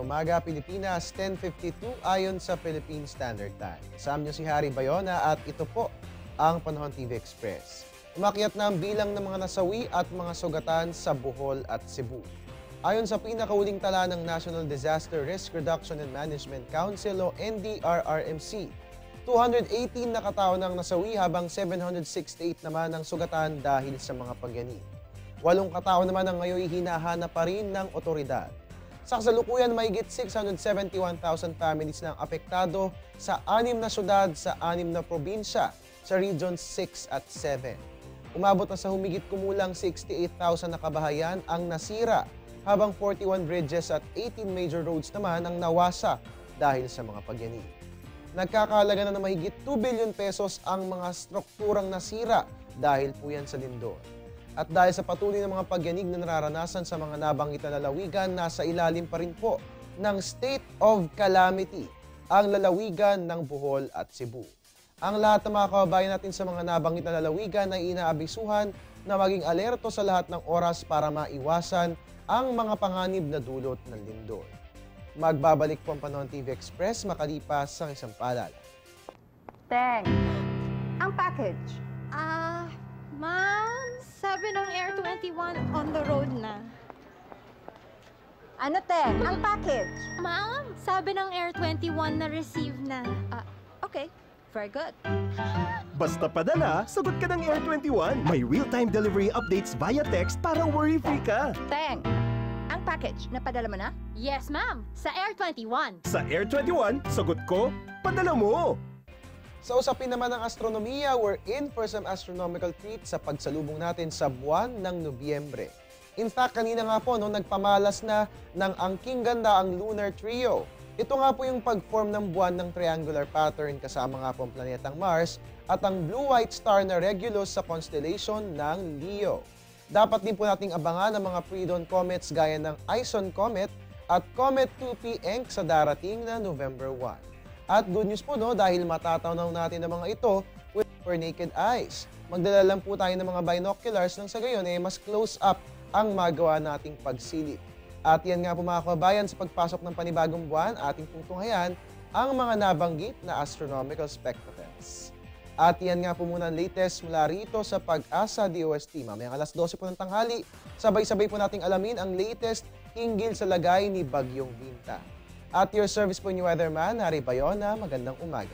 umaga, Pilipinas, 10:52 ayon sa Philippine Standard Time. Kasama niyo si Harry Bayona at ito po ang Panahon TV Express. Umakyat na ang bilang ng mga nasawi at mga sugatan sa Bohol at Cebu. Ayon sa pinakahuling tala ng National Disaster Risk Reduction and Management Council o NDRRMC, 218 na katao nang nasawi habang 768 naman ang sugatan dahil sa mga pagyanig. 8 katao naman ang ngayon hinahanap pa rin ng otoridad. Sa kasalukuyan, mahigit 671,000 families na ang apektado sa 6 na syudad sa 6 na probinsya sa Region 6 at 7. Umabot na sa humigit kumulang 68,000 na kabahayan ang nasira, habang 41 bridges at 18 major roads naman ang nawasa dahil sa mga pagyanig. Nagkakahalaga na mahigit 2 billion pesos ang mga strukturang nasira dahil po yan sa lindol. At dahil sa patuloy ng mga pagyanig na nararanasan sa mga nabanggit na lalawigan, nasa ilalim pa rin po ng state of calamity ang lalawigan ng Bohol at Cebu. Ang lahat ng mga kababayan natin sa mga nabanggit na lalawigan ay inaabisuhan na maging alerto sa lahat ng oras para maiwasan ang mga panganib na dulot ng lindol. Magbabalik po ang Panahon TV Express makalipas sa isang paalala. Teng, ang package. Ma'am, sabi ng Air 21 on the road na. Ano, Teng? Ang package. Ma'am, sabi ng Air 21 na receive na. Okay, very good. Basta padala, sagot ka ng Air 21. May real-time delivery updates via text para worry-free ka. Teng, ang package, napadala mo na? Yes, ma'am, sa Air 21. Sa Air 21, sagot ko, padala mo! Sa usapin naman ng astronomiya, we're in for some astronomical treat sa pagsalubong natin sa buwan ng Nobyembre. In fact, kanina nga po, nagpamalas na ng angking ganda ang lunar trio. Ito nga po yung pag-form ng buwan ng triangular pattern kasama nga po ang planetang Mars at ang blue-white star na Regulus sa constellation ng Leo. Dapat din po nating abangan ang mga pre-dawn comets gaya ng Ison Comet at Comet 2P Encke sa darating na November 1. At good news po dahil matatanaw natin ang mga ito with our naked eyes. Magdala lang po tayo ng mga binoculars nang sa gayon mas close up ang magawa nating pagsilip. At yan nga po mga kababayan, sa pagpasok ng panibagong buwan, ating putunghayan ang mga nabanggit na astronomical spectacles. At yan nga po muna ang latest mula rito sa Pag-asa DOST. Mamayang alas 12 po ng tanghali, sabay-sabay po nating alamin ang latest hinggil sa lagay ni Bagyong Binta. At your service po ni Weatherman, Harry Bayona, magandang umaga.